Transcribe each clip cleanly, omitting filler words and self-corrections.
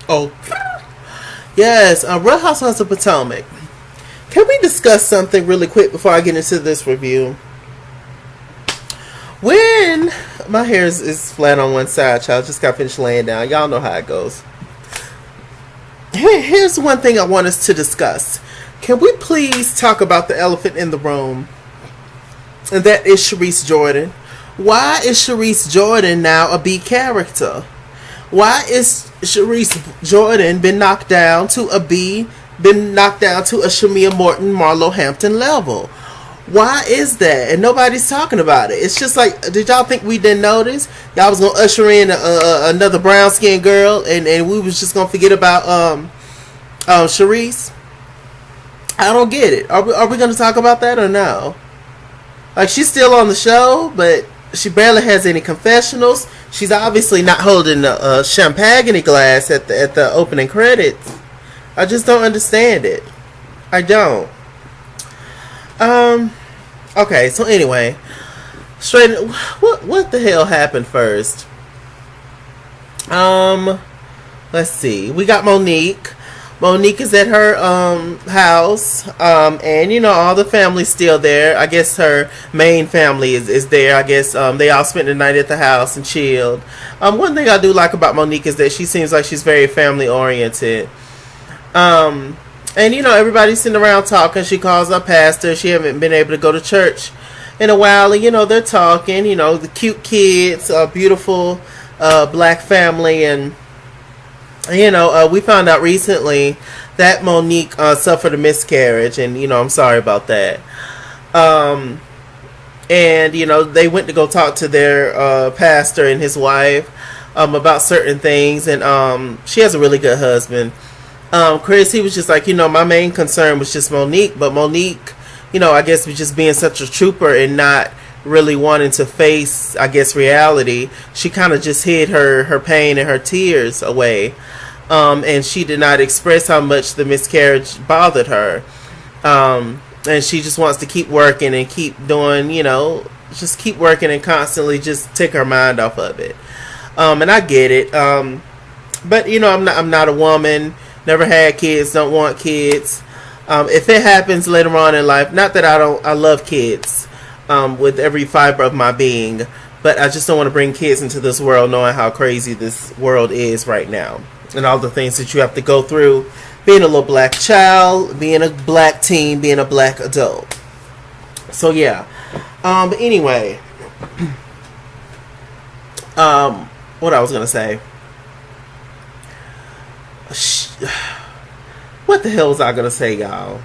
Oh, yes, Real Housewives of Potomac. Can we discuss something really quick before I get into this review? When my hair is flat on one side, child, just got finished laying down. Y'all know how it goes. Here's one thing I want us to discuss. Can we please talk about the elephant in the room? And that is Sharice Jordan. Why is Sharice Jordan now a B character? Why is Sharice Jordan been knocked down to a B, been knocked down to a Shamia Morton, Marlo Hampton level? Why is that? And nobody's talking about it. It's just like, did y'all think we didn't notice? Y'all was going to usher in another brown-skinned girl and we was just going to forget about Sharice? I don't get it. Are we going to talk about that or no? Like, she's still on the show, but she barely has any confessionals. She's obviously not holding a champagne glass at the opening credits. I just don't understand it. I don't. Okay, so anyway, what the hell happened first? Let's see. We got Monique. Monique is at her house, and you know, all the family's still there. I guess her main family is there. I guess they all spent the night at the house and chilled. One thing I do like about Monique is that she seems like she's very family oriented. And you know, everybody's sitting around talking. She calls her pastor. She haven't been able to go to church in a while, and you know, they're talking. You know, the cute kids, a beautiful black family, and you know, we found out recently that Monique suffered a miscarriage, and you know, I'm sorry about that. And you know, they went to go talk to their pastor and his wife about certain things, and she has a really good husband. Chris, he was just like, you know, my main concern was just Monique, but Monique, you know, I guess was just being such a trooper and not really wanting to face, I guess, reality. She kind of just hid her pain and her tears away, and she did not express how much the miscarriage bothered her, and she just wants to keep working and keep doing, you know, just keep working and constantly just take her mind off of it. And I get it, but you know, I'm not a woman. Never had kids, don't want kids. If it happens later on in life, not that I love kids with every fiber of my being, but I just don't want to bring kids into this world knowing how crazy this world is right now. And all the things that you have to go through, being a little black child, being a black teen, being a black adult. So yeah. But anyway, what I was going to say. What the hell was I gonna say, y'all?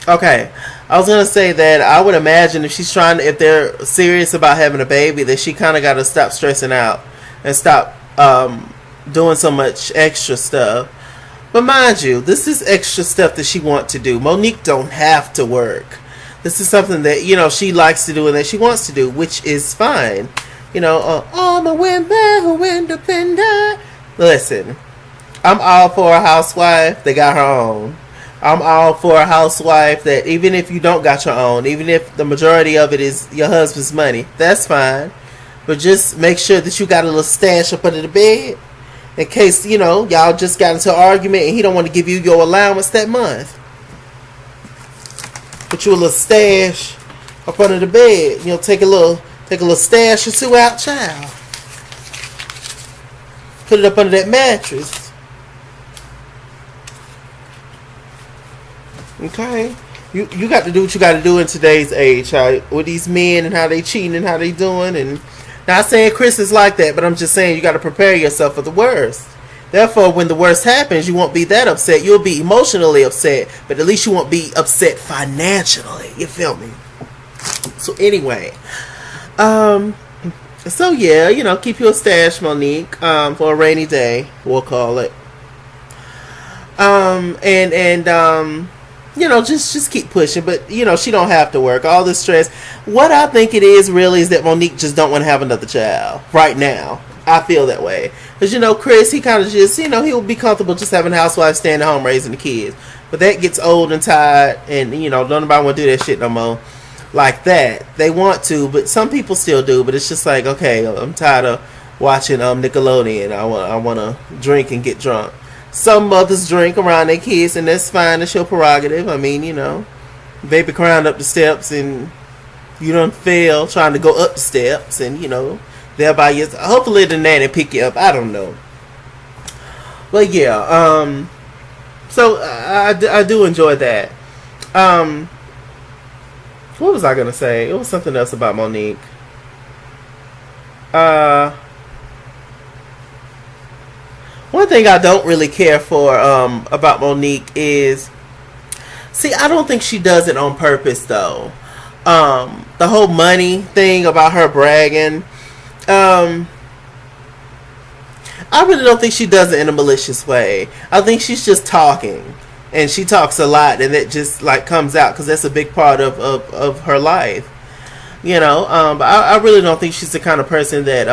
Okay, I was gonna say that I would imagine if they're serious about having a baby, that she kind of got to stop stressing out and stop doing so much extra stuff. But mind you, this is extra stuff that she wants to do. Monique don't have to work. This is something that, you know, she likes to do and that she wants to do, which is fine. You know, all the women who independent. Listen, I'm all for a housewife that got her own. I'm all for a housewife that even if you don't got your own, even if the majority of it is your husband's money, that's fine. But just make sure that you got a little stash up under the bed in case, you know, y'all just got into an argument and he don't want to give you your allowance that month. Put you a little stash up under the bed. You know, take a little stash or two out, child. Put it up under that mattress. Okay? You got to do what you got to do in today's age, with these men and how they cheating and how they doing. And not saying Chris is like that, but I'm just saying you got to prepare yourself for the worst. Therefore, when the worst happens, you won't be that upset. You'll be emotionally upset, but at least you won't be upset financially. You feel me? So anyway, so yeah, you know, keep your stash, Monique, for a rainy day, we'll call it. You know, just keep pushing, but you know, she don't have to work. All this stress. What I think it is really is that Monique just don't want to have another child right now. I feel that way. Because, you know, Chris, he kind of just, you know, he'll be comfortable just having a housewife staying at home raising the kids. But that gets old and tired, and, you know, don't nobody want to do that shit no more like that. They want to, but some people still do. But it's just like, okay, I'm tired of watching Nickelodeon. I want to drink and get drunk. Some mothers drink around their kids, and that's fine. It's your prerogative. I mean, you know, baby crying up the steps, and you don't fail trying to go up the steps, and you know, thereby you. Hopefully the nanny pick you up. I don't know, but yeah. So I do enjoy that. What was I gonna say? It was something else about Monique. One thing I don't really care for about Monique is, see, I don't think she does it on purpose though. The whole money thing about her bragging, I really don't think she does it in a malicious way. I think she's just talking, and she talks a lot, and it just like comes out because that's a big part of her life, you know. But I really don't think she's the kind of person that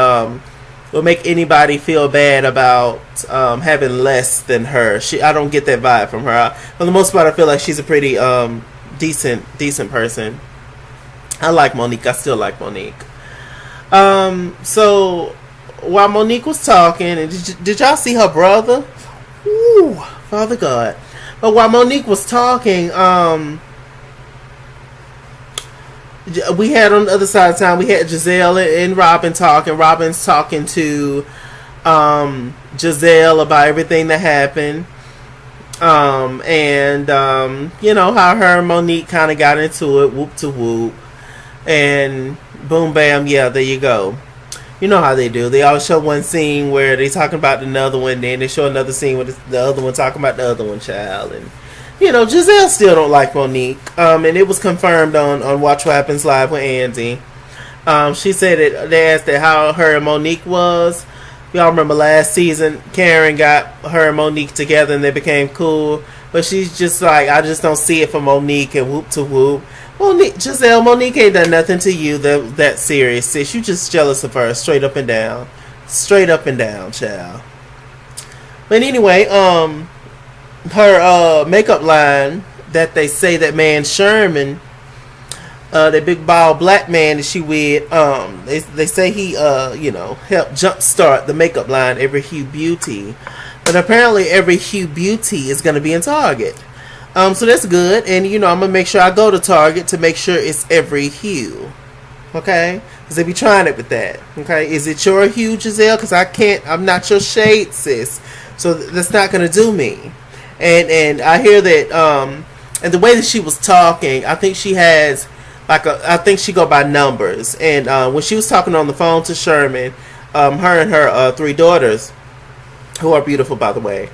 will make anybody feel bad about having less than her. I don't get that vibe from her. For the most part, I feel like she's a pretty decent person. I like Monique. I still like Monique. So while Monique was talking, and did y'all see her brother? Ooh, Father God. But while Monique was talking, we had on the other side of town, we had Giselle and Robin talking. Robin's talking to Giselle about everything that happened. And you know, how her and Monique kind of got into it, whoop to whoop. And boom, bam, yeah, there you go. You know how they do. They always show one scene where they talking about another one, then they show another scene with the other one talking about the other one, child. And you know, Giselle still don't like Monique. And it was confirmed on Watch What Happens Live with Andy. She said that they asked that how her and Monique was. Y'all remember last season, Karen got her and Monique together and they became cool. But she's just like, I just don't see it for Monique, and whoop to whoop. Giselle, Monique ain't done nothing to you that serious, sis. You just jealous of her, straight up and down. Straight up and down, child. But anyway, her makeup line that they say that man Sherman, the big bald black man that she with, they say he you know, helped jumpstart the makeup line Every Hue Beauty. But apparently Every Hue Beauty is going to be in Target. So that's good, and you know, I'm gonna make sure I go to Target to make sure it's Every Hue, okay? Because they be trying it with that, okay? Is it your hue, Giselle? Because I'm not your shade, sis. So that's not gonna do me. And I hear that, and the way that she was talking, I think she has I think she go by numbers. And when she was talking on the phone to Sherman, her and her 3 daughters, who are beautiful, by the way,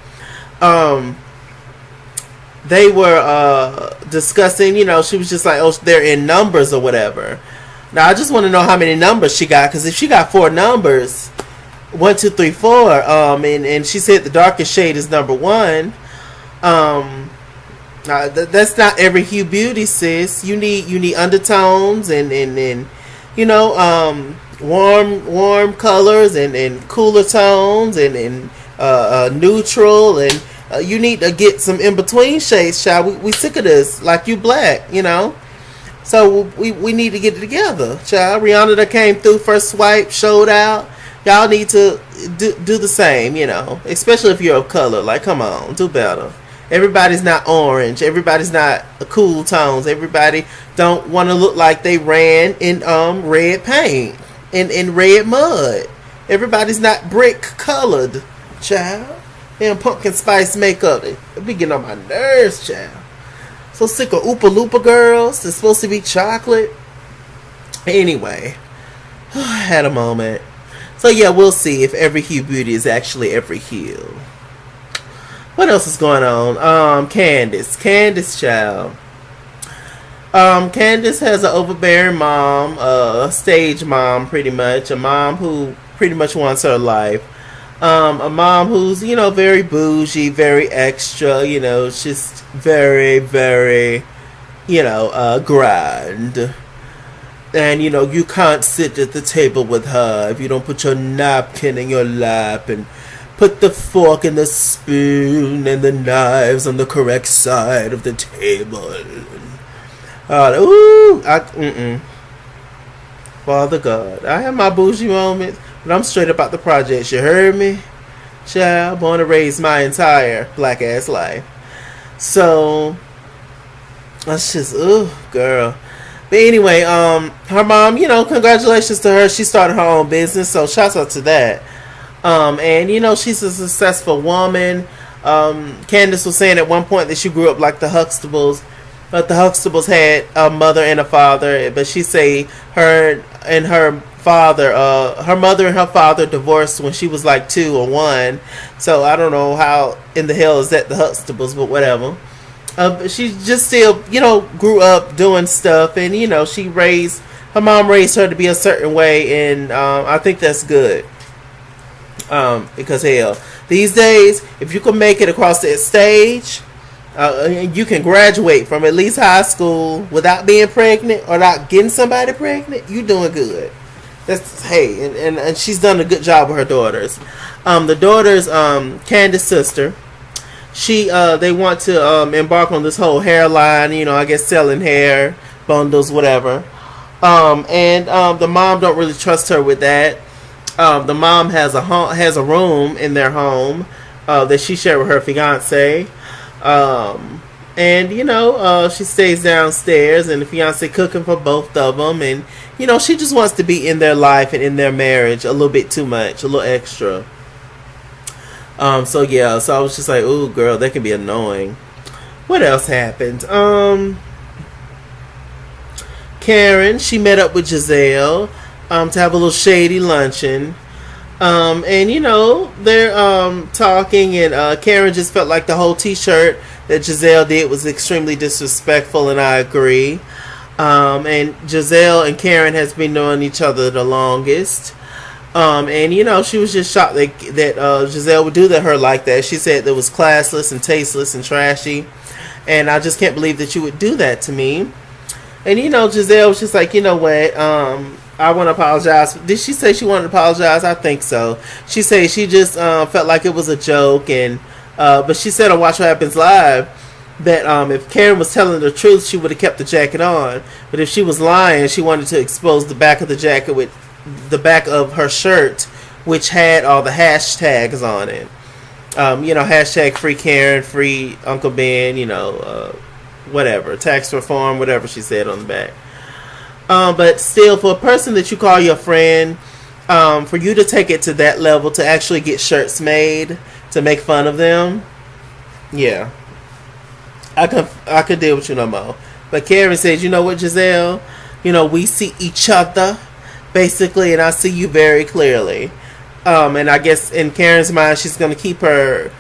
they were discussing, you know, she was just like, oh, they're in numbers or whatever. Now, I just want to know how many numbers she got, because if she got 4 numbers, 1, 2, 3, 4, and she said the darkest shade is number 1, that's not Every Hue Beauty, sis. You need undertones and you know, warm colors and cooler tones and neutral, and you need to get some in-between shades, child. We sick of this, like you black, you know. So we need to get it together, child. Rihanna that came through, first swipe, showed out. Y'all need to do the same, you know. Especially if you're of color. Like, come on, do better. Everybody's not orange. Everybody's not cool tones. Everybody don't want to look like they ran in red paint, in red mud. Everybody's not brick colored, child. Damn pumpkin spice makeup. It be getting on my nerves, child. So sick of Oopa Loopa girls. It's supposed to be chocolate. Anyway, I had a moment. So yeah, we'll see if Every Hue Beauty is actually Every Hue. What else is going on? Candace, child. Candace has an overbearing mom, a stage mom, pretty much. A mom who pretty much wants her life. A mom who's, you know, very bougie, very extra, you know, just very, very, you know, grand. And, you know, you can't sit at the table with her if you don't put your napkin in your lap and put the fork and the spoon and the knives on the correct side of the table. Father God, I have my bougie moments. But I'm straight up out the projects. You heard me? Child, born and raised my entire black ass life. So that's just, ooh, girl. But anyway, her mom, congratulations to her. She started her own business, so shouts out to that. And she's a successful woman. Candace was saying at one point that she grew up like the Huxtables, but the Huxtables had a mother and a father. But she say her mother and her father divorced when she was like 2 or 1. So I don't know how in the hell is that the Huxtables, but whatever. She just still, grew up doing stuff, and her mom raised her to be a certain way, and I think that's good. Because hell, these days, if you can make it across that stage, you can graduate from at least high school without being pregnant or not getting somebody pregnant. You doing good. That's and she's done a good job with her daughters. The daughters, Candace's sister. They want to embark on this whole hairline, I guess selling hair bundles, whatever. And the mom don't really trust her with that. The mom has a room in their home that she shared with her fiance. And she stays downstairs, and the fiance cooking for both of them, and she just wants to be in their life and in their marriage a little bit too much, a little extra. So I was just like, ooh, girl, that can be annoying. What else happened? Karen, she met up with Giselle to have a little shady luncheon. And they're talking, and Karen just felt like the whole t-shirt that Giselle did was extremely disrespectful, and I agree. And Giselle and Karen has been knowing each other the longest. And she was just shocked that Giselle would do her like that. She said it was classless and tasteless and trashy, and I just can't believe that you would do that to me. And Giselle was just like, what? I want to apologize. Did she say she wanted to apologize? I think so. She said she just felt like it was a joke, and but she said on Watch What Happens Live that if Karen was telling the truth, she would have kept the jacket on. But if she was lying, she wanted to expose the back of the jacket with the back of her shirt, which had all the hashtags on it. Hashtag free Karen, free Uncle Ben, whatever, tax reform, whatever she said on the back. But still, for a person that you call your friend, for you to take it to that level, to actually get shirts made to make fun of them, yeah, I could deal with you no more. But Karen says, you know what, Giselle, we see each other basically, and I see you very clearly. And I guess in Karen's mind, she's going to keep her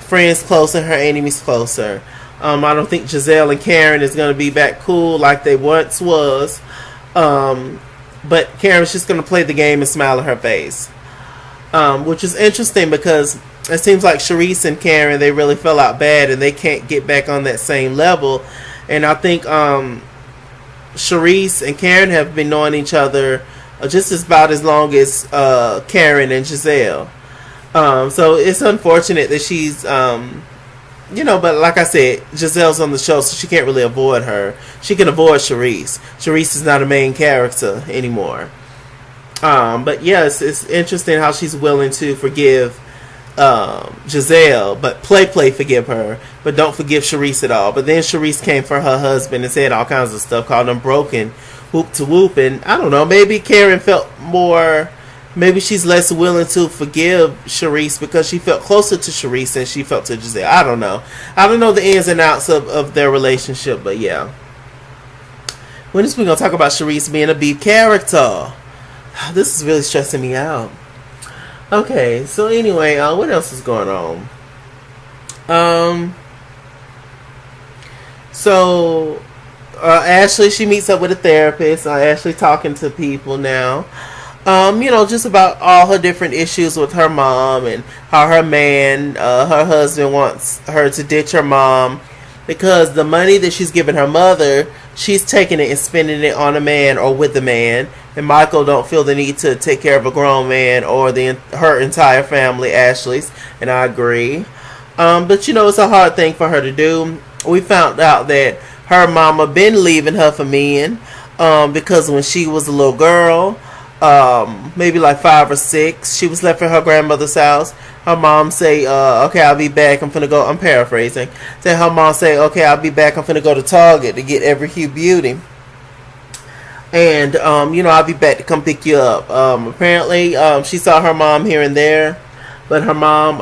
friends closer, her enemies closer. I don't think Giselle and Karen is going to be back cool like they once was. But Karen's just going to play the game and smile in her face. Which is interesting because it seems like Sharice and Karen, they really fell out bad and they can't get back on that same level. And I think Sharice and Karen have been knowing each other just about as long as Karen and Giselle. So it's unfortunate that she's, but like I said, Giselle's on the show, so she can't really avoid her. She can avoid Sharice. Sharice is not a main character anymore. But yes, it's interesting how she's willing to forgive Giselle, but play forgive her, but don't forgive Sharice at all. But then Sharice came for her husband and said all kinds of stuff, called him broken, whoop to whoop, and I don't know, maybe Karen felt more, maybe she's less willing to forgive Sharice because she felt closer to Sharice than she felt to Giselle. I don't know the ins and outs of their relationship, but yeah. When is we gonna talk about Sharice being a beef character? This is really stressing me out. Okay, so anyway, what else is going on? So Ashley, she meets up with a therapist. Ashley talking to people now. Just about all her different issues with her mom and how her husband wants her to ditch her mom because the money that she's giving her mother, she's taking it and spending it on a man or with a man. And Michael don't feel the need to take care of a grown man or her entire family, Ashley's, and I agree. But it's a hard thing for her to do. We found out that her mama been leaving her for men because when she was a little girl, maybe like 5 or 6. She was left at her grandmother's house. Her mom say, okay, I'll be back. I'm paraphrasing. Then her mom say, okay, I'll be back. I'm finna go to Target to get Every Hue Beauty. And, I'll be back to come pick you up. Apparently, she saw her mom here and there. But her mom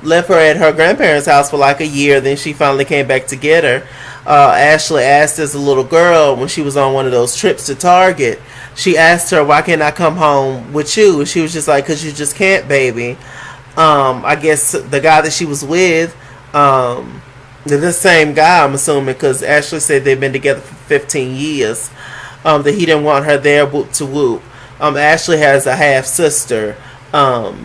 left her at her grandparents' house for like a year. Then she finally came back to get her. Ashley asked as a little girl when she was on one of those trips to Target. She asked her, why can't I come home with you? And she was just like, because you just can't, baby. I guess the guy that she was with, the same guy, I'm assuming, because Ashley said they've been together for 15 years, that he didn't want her there, whoop to whoop. Ashley has a half sister,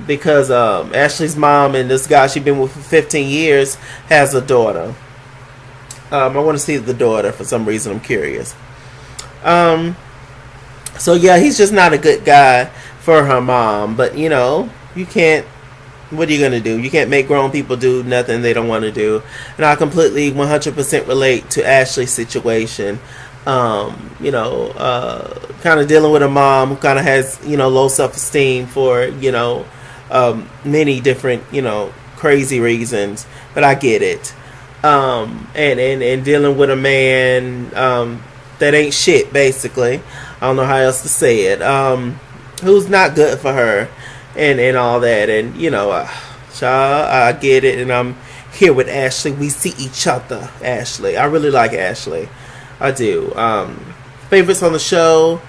because Ashley's mom and this guy she's been with for 15 years has a daughter. I want to see the daughter for some reason. I'm curious. So yeah, he's just not a good guy for her mom. But you can't. What are you gonna do? You can't make grown people do nothing they don't want to do. And I completely 100% relate to Ashley's situation. Kind of dealing with a mom who kind of has low self-esteem for many different crazy reasons. But I get it. And dealing with a man that ain't shit, basically. I don't know how else to say it. Who's not good for her, and all that, and I get it, and I'm here with Ashley. We see each other, Ashley. I really like Ashley. I do. Favorites on the show.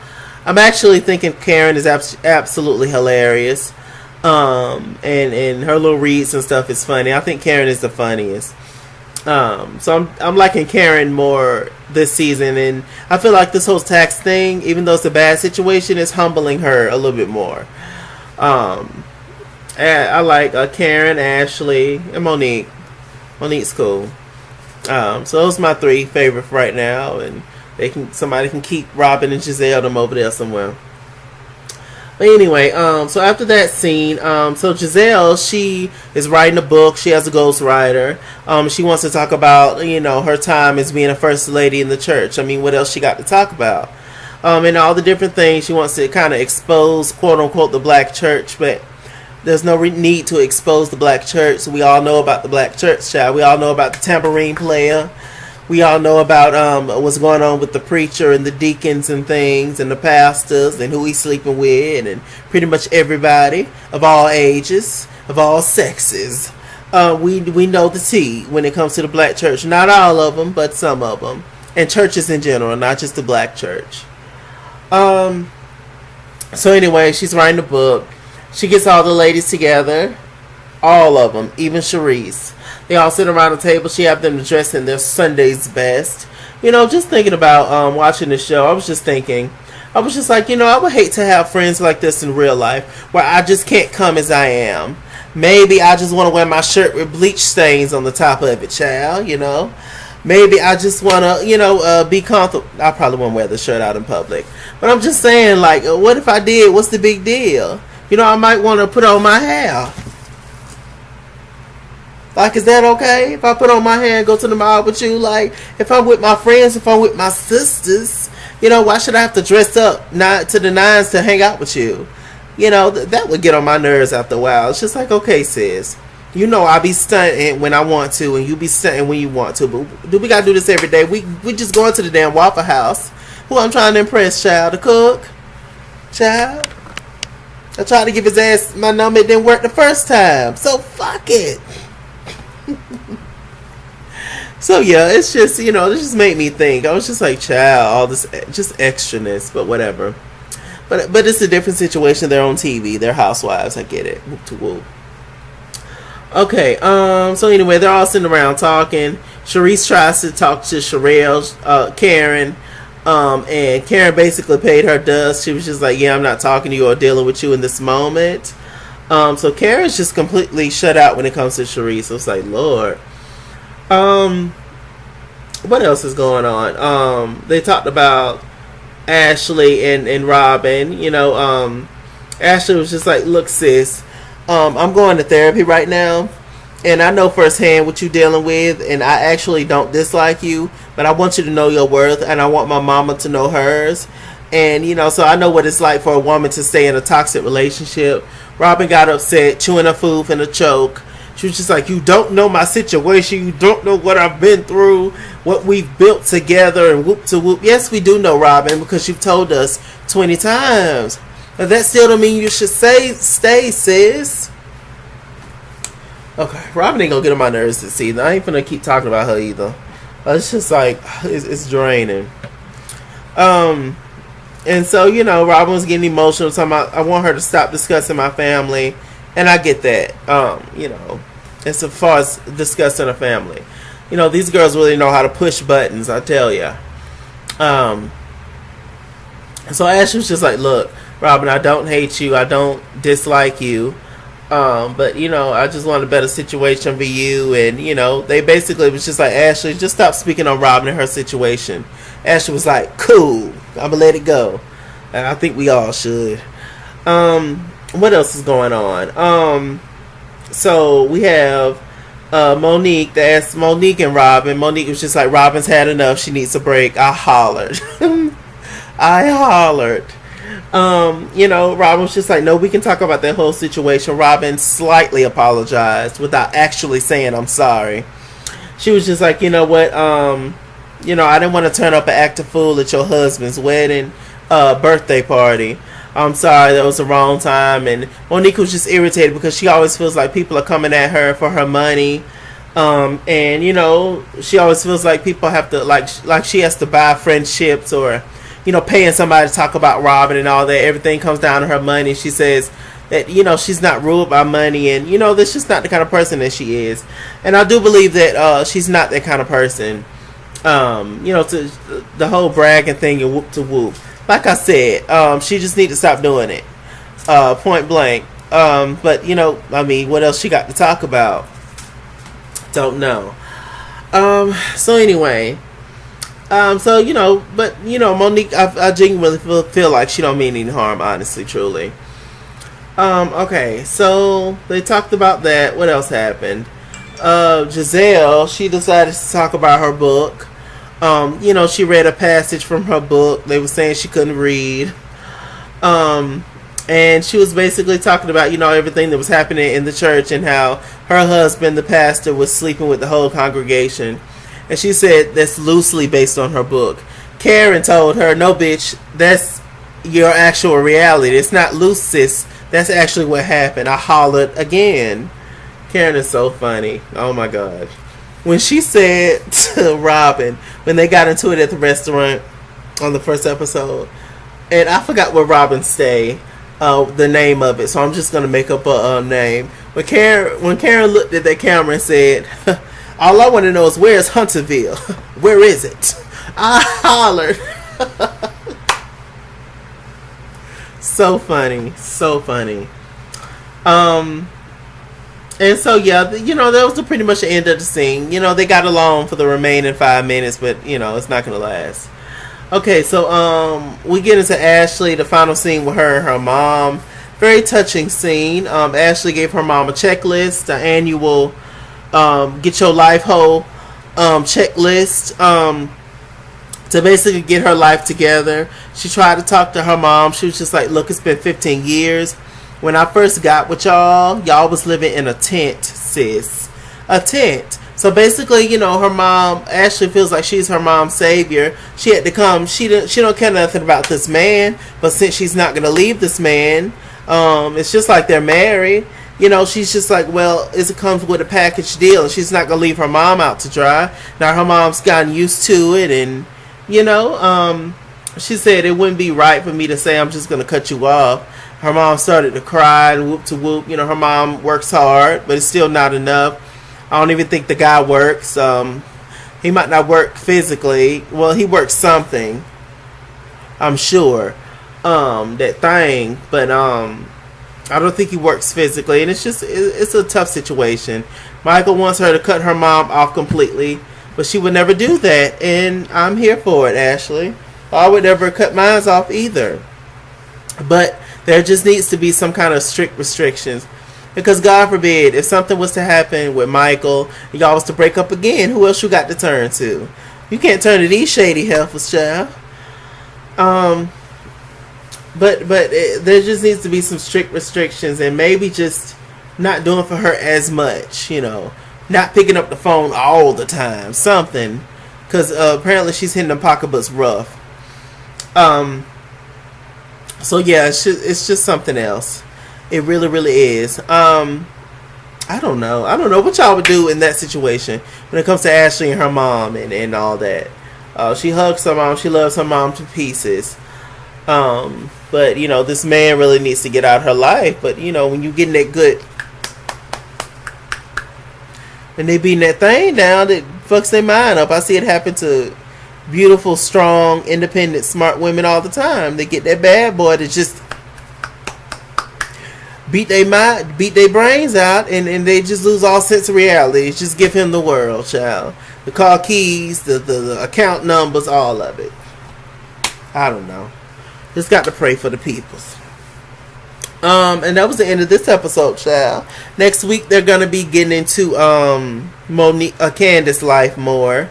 I'm actually thinking Karen is absolutely hilarious. And her little reads and stuff is funny. I think Karen is the funniest. So I'm liking Karen more this season, and I feel like this whole tax thing, even though it's a bad situation, is humbling her a little bit more. And I like Karen, Ashley, and Monique. Monique's cool. So those are my 3 favorites right now, and somebody can keep Robin and Giselle them over there somewhere. But anyway, so after that scene, so Giselle, she is writing a book. She has a ghostwriter. She wants to talk about, her time as being a first lady in the church. I mean, what else she got to talk about? And all the different things she wants to kind of expose, quote unquote, the black church. But there's no need to expose the black church. We all know about the black church, child. We all know about the tambourine player. We all know about what's going on with the preacher and the deacons and things and the pastors and who he's sleeping with and pretty much everybody of all ages, of all sexes. We know the tea when it comes to the black church. Not all of them, but some of them. And churches in general, not just the black church. So anyway, she's writing a book. She gets all the ladies together. All of them, even Sharice. They all sit around the table. She have them dressed in their Sunday's best. Just thinking about watching the show, I was just like, I would hate to have friends like this in real life where I just can't come as I am. Maybe I just want to wear my shirt with bleach stains on the top of it, child, Maybe I just want to, be comfortable. I probably won't wear the shirt out in public. But I'm just saying, like, what if I did? What's the big deal? I might want to put on my hair. Like, is that okay if I put on my hair and go to the mall with you? Like, if I'm with my friends, if I'm with my sisters, why should I have to dress up to the nines to hang out with you? That would get on my nerves after a while. It's just like, okay, sis, I be stunting when I want to, and you be stunting when you want to. But do we gotta do this every day? We just going to the damn Waffle House. Who I'm trying to impress, child? The cook? Child? I tried to give his ass my number. It didn't work the first time. So fuck it. So yeah, it's just, it just made me think. I was just like, child, all this just extraness, but whatever. But it's a different situation. They're on TV. They're housewives. I get it. Whoop to whoop. Okay, so anyway, they're all sitting around talking. Sharice tries to talk to Sherelle, Karen, and Karen basically paid her dust. She was just like, yeah, I'm not talking to you or dealing with you in this moment. So Karen's just completely shut out when it comes to Sharice. So it's like, Lord. What else is going on? They talked about Ashley and Robin. Ashley was just like, look, sis, I'm going to therapy right now, and I know firsthand what you're dealing with, and I actually don't dislike you, but I want you to know your worth, and I want my mama to know hers. And, so I know what it's like for a woman to stay in a toxic relationship. Robin got upset, chewing her food in a choke. She was just like, you don't know my situation. You don't know what I've been through, what we've built together, and whoop to whoop. Yes, we do know, Robin, because you've told us 20 times. But that still don't mean you should stay, sis. Okay, Robin ain't gonna get on my nerves this season. I ain't finna keep talking about her either. It's just like, it's draining. And so, Robin was getting emotional, talking about, I want her to stop discussing my family. And I get that, as far as discussing a family. These girls really know how to push buttons, I tell ya. So Ashley was just like, look, Robin, I don't hate you. I don't dislike you. But, I just want a better situation for you. And, they basically was just like, Ashley, just stop speaking on Robin and her situation. Ashley was like, cool, I'm going to let it go. And I think we all should. What else is going on? So we have Monique. They asked Monique and Robin. Monique was just like, Robin's had enough. She needs a break. I hollered. Robin was just like, no, we can talk about that whole situation. Robin slightly apologized without actually saying, I'm sorry. She was just like, you know what? I didn't want to turn up and act a fool at your husband's wedding, birthday party. I'm sorry, that was the wrong time. And Monique was just irritated because she always feels like people are coming at her for her money. And, she always feels like people have to, like she has to buy friendships or, paying somebody to talk about Robin and all that. Everything comes down to her money. She says that, she's not ruled by money. And, that's just not the kind of person that she is. And I do believe that she's not that kind of person. To the whole bragging thing and whoop to whoop. Like I said, she just need to stop doing it. Point blank. But, what else she got to talk about? Don't know. So anyway. Monique, I genuinely feel like she don't mean any harm, honestly, truly. Okay, so they talked about that. What else happened? Giselle, she decided to talk about her book. She read a passage from her book. They were saying she couldn't read. And she was basically talking about, everything that was happening in the church and how her husband, the pastor, was sleeping with the whole congregation. And she said that's loosely based on her book. Karen told her, no, bitch, that's your actual reality. It's not loose, sis. That's actually what happened. I hollered again. Karen is so funny. Oh, my God. When she said to Robin, when they got into it at the restaurant on the first episode, and I forgot where Robin stayed, the name of it, so I'm just going to make up a name. When Karen looked at that camera and said, all I want to know is, where is Hunterville? Where is it? I hollered. So funny. So funny. And so, yeah, that was pretty much the end of the scene. They got along for the remaining 5 minutes, but, it's not going to last. Okay, so we get into Ashley, the final scene with her and her mom. Very touching scene. Ashley gave her mom a checklist, the annual Get Your Life Whole checklist to basically get her life together. She tried to talk to her mom. She was just like, look, it's been 15 years. When I first got with y'all was living in a tent, sis. A tent. So basically, her mom, Ashley feels like she's her mom's savior. She had to come. She don't care nothing about this man. But since she's not going to leave this man, it's just like they're married. She's just like, well, it comes with a package deal. And she's not going to leave her mom out to dry. Now her mom's gotten used to it. And, she said it wouldn't be right for me to say I'm just going to cut you off. Her mom started to cry and whoop to whoop. Her mom works hard, but it's still not enough. I don't even think the guy works. He might not work physically. Well, he works something, I'm sure. That thing. But I don't think he works physically. And it's a tough situation. Michael wants her to cut her mom off completely, but she would never do that. And I'm here for it, Ashley. I would never cut mine off either. But there just needs to be some kind of strict restrictions. Because God forbid, if something was to happen with Michael, and y'all was to break up again, who else you got to turn to? You can't turn to these shady heifers, child. there just needs to be some strict restrictions, and maybe just not doing for her as much, not picking up the phone all the time, something, because apparently she's hitting the pocketbooks rough. So yeah, it's just something else. It really, really is. I don't know what y'all would do in that situation when it comes to Ashley and her mom and all that. She hugs her mom. She loves her mom to pieces. But this man really needs to get out of her life. But when you getting that good, and they beating that thing down, that fucks their mind up. I see it happen to beautiful, strong, independent, smart women all the time. They get that bad boy to just beat their mind, beat their brains out, and they just lose all sense of reality. Just give him the world, child. The car keys, the account numbers, all of it. I don't know. Just got to pray for the peoples. And that was the end of this episode, child. Next week they're gonna be getting into Candace's life more.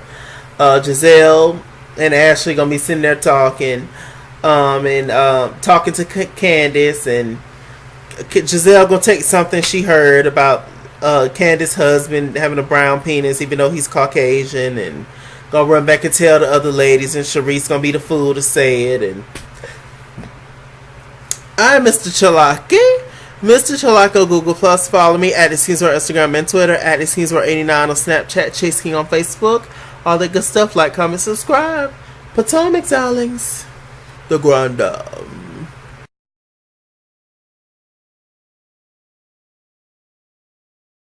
Giselle and Ashley gonna be sitting there talking, and talking to Candace, and Giselle gonna take something she heard about Candace's husband having a brown penis, even though he's Caucasian, and gonna run back and tell the other ladies, and Sharice gonna be the fool to say it. And I'm Mr. Chalaki. Mr. Chalako Google Plus. Follow me at ItsKingsWorld Instagram and Twitter, at ItsKingsWorld89 on Snapchat, Chase King on Facebook. All that good stuff. Like, comment, subscribe. Potomac, darlings. The Grandam.